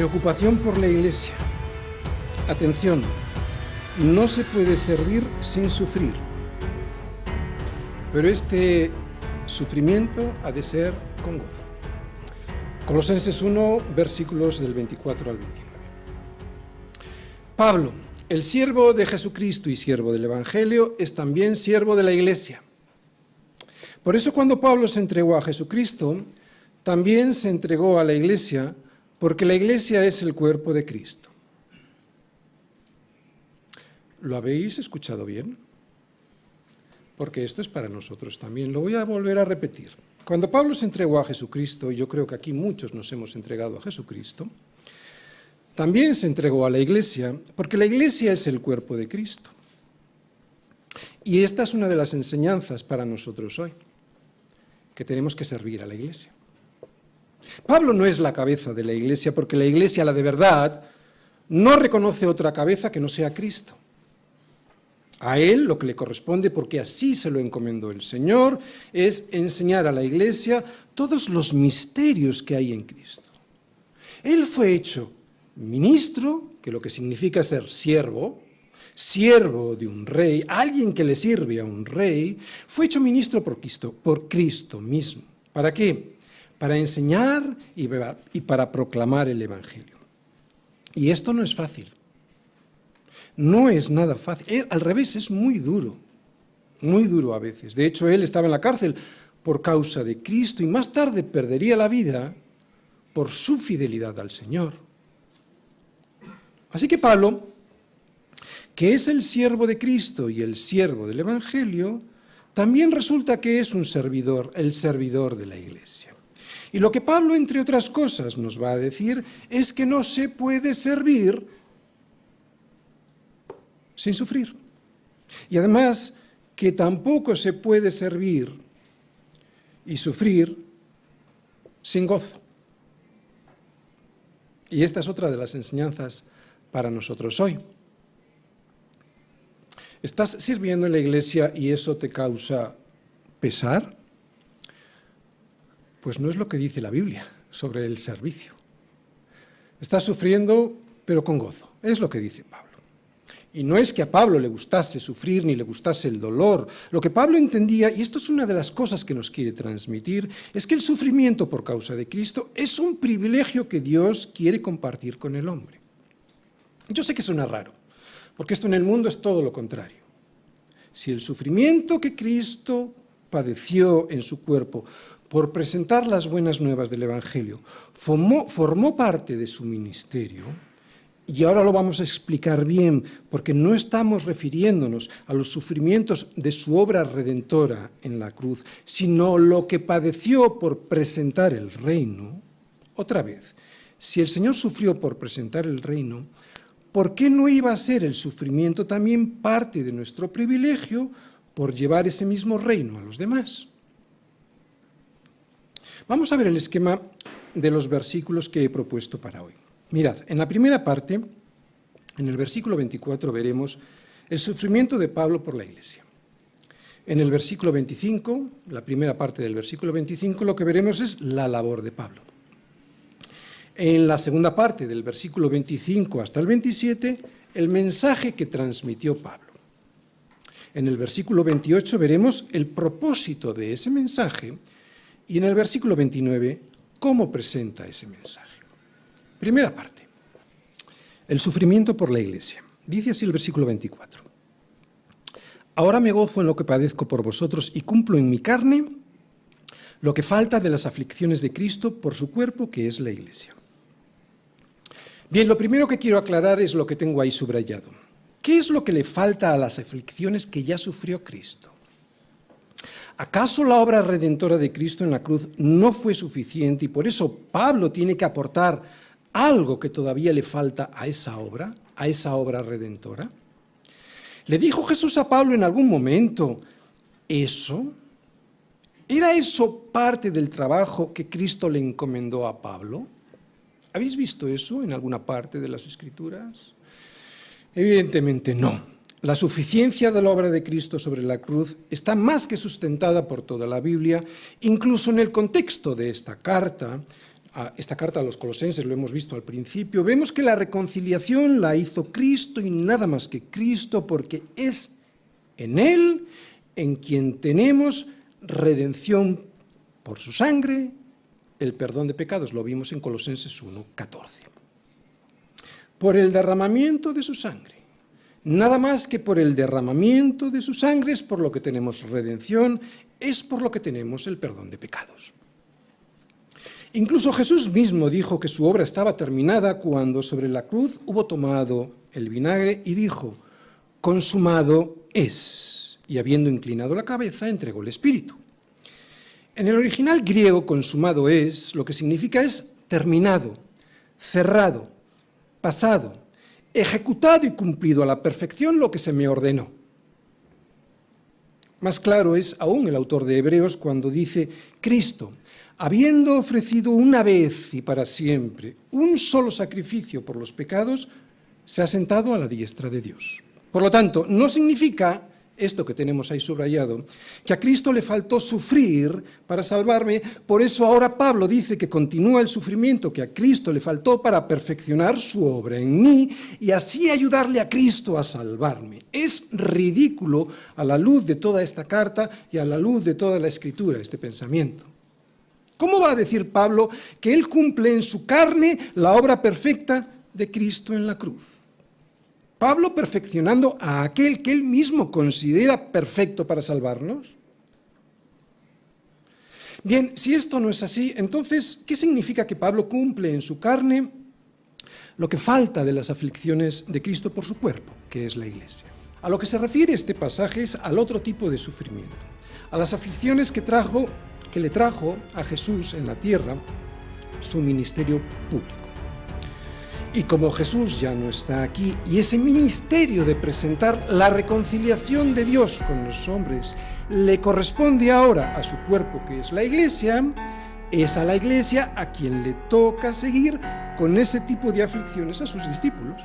Preocupación por la Iglesia. Atención, no se puede servir sin sufrir, pero este sufrimiento ha de ser con gozo. Colosenses 1, versículos del 24 al 29. Pablo, el siervo de Jesucristo y siervo del Evangelio, es también siervo de la Iglesia. Por eso cuando Pablo se entregó a Jesucristo, también se entregó a la Iglesia, porque la Iglesia es el cuerpo de Cristo. ¿Lo habéis escuchado bien? Porque esto es para nosotros también. Lo voy a volver a repetir. Cuando Pablo se entregó a Jesucristo, y yo creo que aquí muchos nos hemos entregado a Jesucristo, también se entregó a la Iglesia, porque la Iglesia es el cuerpo de Cristo. Y esta es una de las enseñanzas para nosotros hoy, que tenemos que servir a la Iglesia. Pablo no es la cabeza de la Iglesia, porque la Iglesia, la de verdad, no reconoce otra cabeza que no sea Cristo. A él lo que le corresponde, porque así se lo encomendó el Señor, es enseñar a la Iglesia todos los misterios que hay en Cristo. Él fue hecho ministro, que lo que significa ser siervo de un rey, alguien que le sirve a un rey, fue hecho ministro por Cristo mismo. ¿Para qué? Para enseñar y para proclamar el Evangelio. Y esto no es fácil. No es nada fácil. Al revés, es muy duro a veces. De hecho, él estaba en la cárcel por causa de Cristo y más tarde perdería la vida por su fidelidad al Señor. Así que Pablo, que es el siervo de Cristo y el siervo del Evangelio, también resulta que es un servidor, el servidor de la Iglesia. Y lo que Pablo, entre otras cosas, nos va a decir es que no se puede servir sin sufrir. Y además, que tampoco se puede servir y sufrir sin gozo. Y esta es otra de las enseñanzas para nosotros hoy. ¿Estás sirviendo en la Iglesia y eso te causa pesar? Pues no es lo que dice la Biblia sobre el servicio. Estás sufriendo, pero con gozo. Es lo que dice Pablo. Y no es que a Pablo le gustase sufrir ni le gustase el dolor. Lo que Pablo entendía, y esto es una de las cosas que nos quiere transmitir, es que el sufrimiento por causa de Cristo es un privilegio que Dios quiere compartir con el hombre. Yo sé que suena raro, porque esto en el mundo es todo lo contrario. Si el sufrimiento que Cristo padeció en su cuerpo por presentar las buenas nuevas del Evangelio formó parte de su ministerio, y ahora lo vamos a explicar bien, porque no estamos refiriéndonos a los sufrimientos de su obra redentora en la cruz, sino lo que padeció por presentar el reino. Otra vez, si el Señor sufrió por presentar el reino, ¿por qué no iba a ser el sufrimiento también parte de nuestro privilegio por llevar ese mismo reino a los demás? Vamos a ver el esquema de los versículos que he propuesto para hoy. Mirad, en la primera parte, en el versículo 24, veremos el sufrimiento de Pablo por la Iglesia. En el versículo 25, la primera parte del versículo 25, lo que veremos es la labor de Pablo. En la segunda parte, del versículo 25 hasta el 27, el mensaje que transmitió Pablo. En el versículo 28 veremos el propósito de ese mensaje y en el versículo 29, cómo presenta ese mensaje. Primera parte, el sufrimiento por la Iglesia. Dice así el versículo 24. Ahora me gozo en lo que padezco por vosotros y cumplo en mi carne lo que falta de las aflicciones de Cristo por su cuerpo, que es la Iglesia. Bien, lo primero que quiero aclarar es lo que tengo ahí subrayado. ¿Qué es lo que le falta a las aflicciones que ya sufrió Cristo? ¿Acaso la obra redentora de Cristo en la cruz no fue suficiente y por eso Pablo tiene que aportar algo que todavía le falta a esa obra redentora? ¿Le dijo Jesús a Pablo en algún momento eso? ¿Era eso parte del trabajo que Cristo le encomendó a Pablo? ¿Habéis visto eso en alguna parte de las Escrituras? Evidentemente no. La suficiencia de la obra de Cristo sobre la cruz está más que sustentada por toda la Biblia, incluso en el contexto de esta carta. esta carta a los colosenses, lo hemos visto al principio, vemos que la reconciliación la hizo Cristo y nada más que Cristo, porque es en Él en quien tenemos redención por su sangre, el perdón de pecados, lo vimos en Colosenses 1:14. Por el derramamiento de su sangre, nada más que por el derramamiento de su sangre es por lo que tenemos redención, es por lo que tenemos el perdón de pecados. Incluso Jesús mismo dijo que su obra estaba terminada cuando sobre la cruz hubo tomado el vinagre y dijo, consumado es, y habiendo inclinado la cabeza, entregó el Espíritu. En el original griego, consumado es, lo que significa es terminado, cerrado, pasado, ejecutado y cumplido a la perfección lo que se me ordenó. Más claro es aún el autor de Hebreos cuando dice, Cristo, habiendo ofrecido una vez y para siempre un solo sacrificio por los pecados, se ha sentado a la diestra de Dios. Por lo tanto, no significa esto que tenemos ahí subrayado, que a Cristo le faltó sufrir para salvarme, por eso ahora Pablo dice que continúa el sufrimiento que a Cristo le faltó para perfeccionar su obra en mí y así ayudarle a Cristo a salvarme. Es ridículo a la luz de toda esta carta y a la luz de toda la Escritura este pensamiento. ¿Cómo va a decir Pablo que él cumple en su carne la obra perfecta de Cristo en la cruz? Pablo perfeccionando a aquel que él mismo considera perfecto para salvarnos. Bien, si esto no es así, entonces, ¿qué significa que Pablo cumple en su carne lo que falta de las aflicciones de Cristo por su cuerpo, que es la Iglesia? A lo que se refiere este pasaje es al otro tipo de sufrimiento, a las aflicciones que le trajo a Jesús en la tierra su ministerio público. Y como Jesús ya no está aquí, y ese ministerio de presentar la reconciliación de Dios con los hombres le corresponde ahora a su cuerpo, que es la Iglesia, es a la Iglesia a quien le toca seguir con ese tipo de aflicciones a sus discípulos.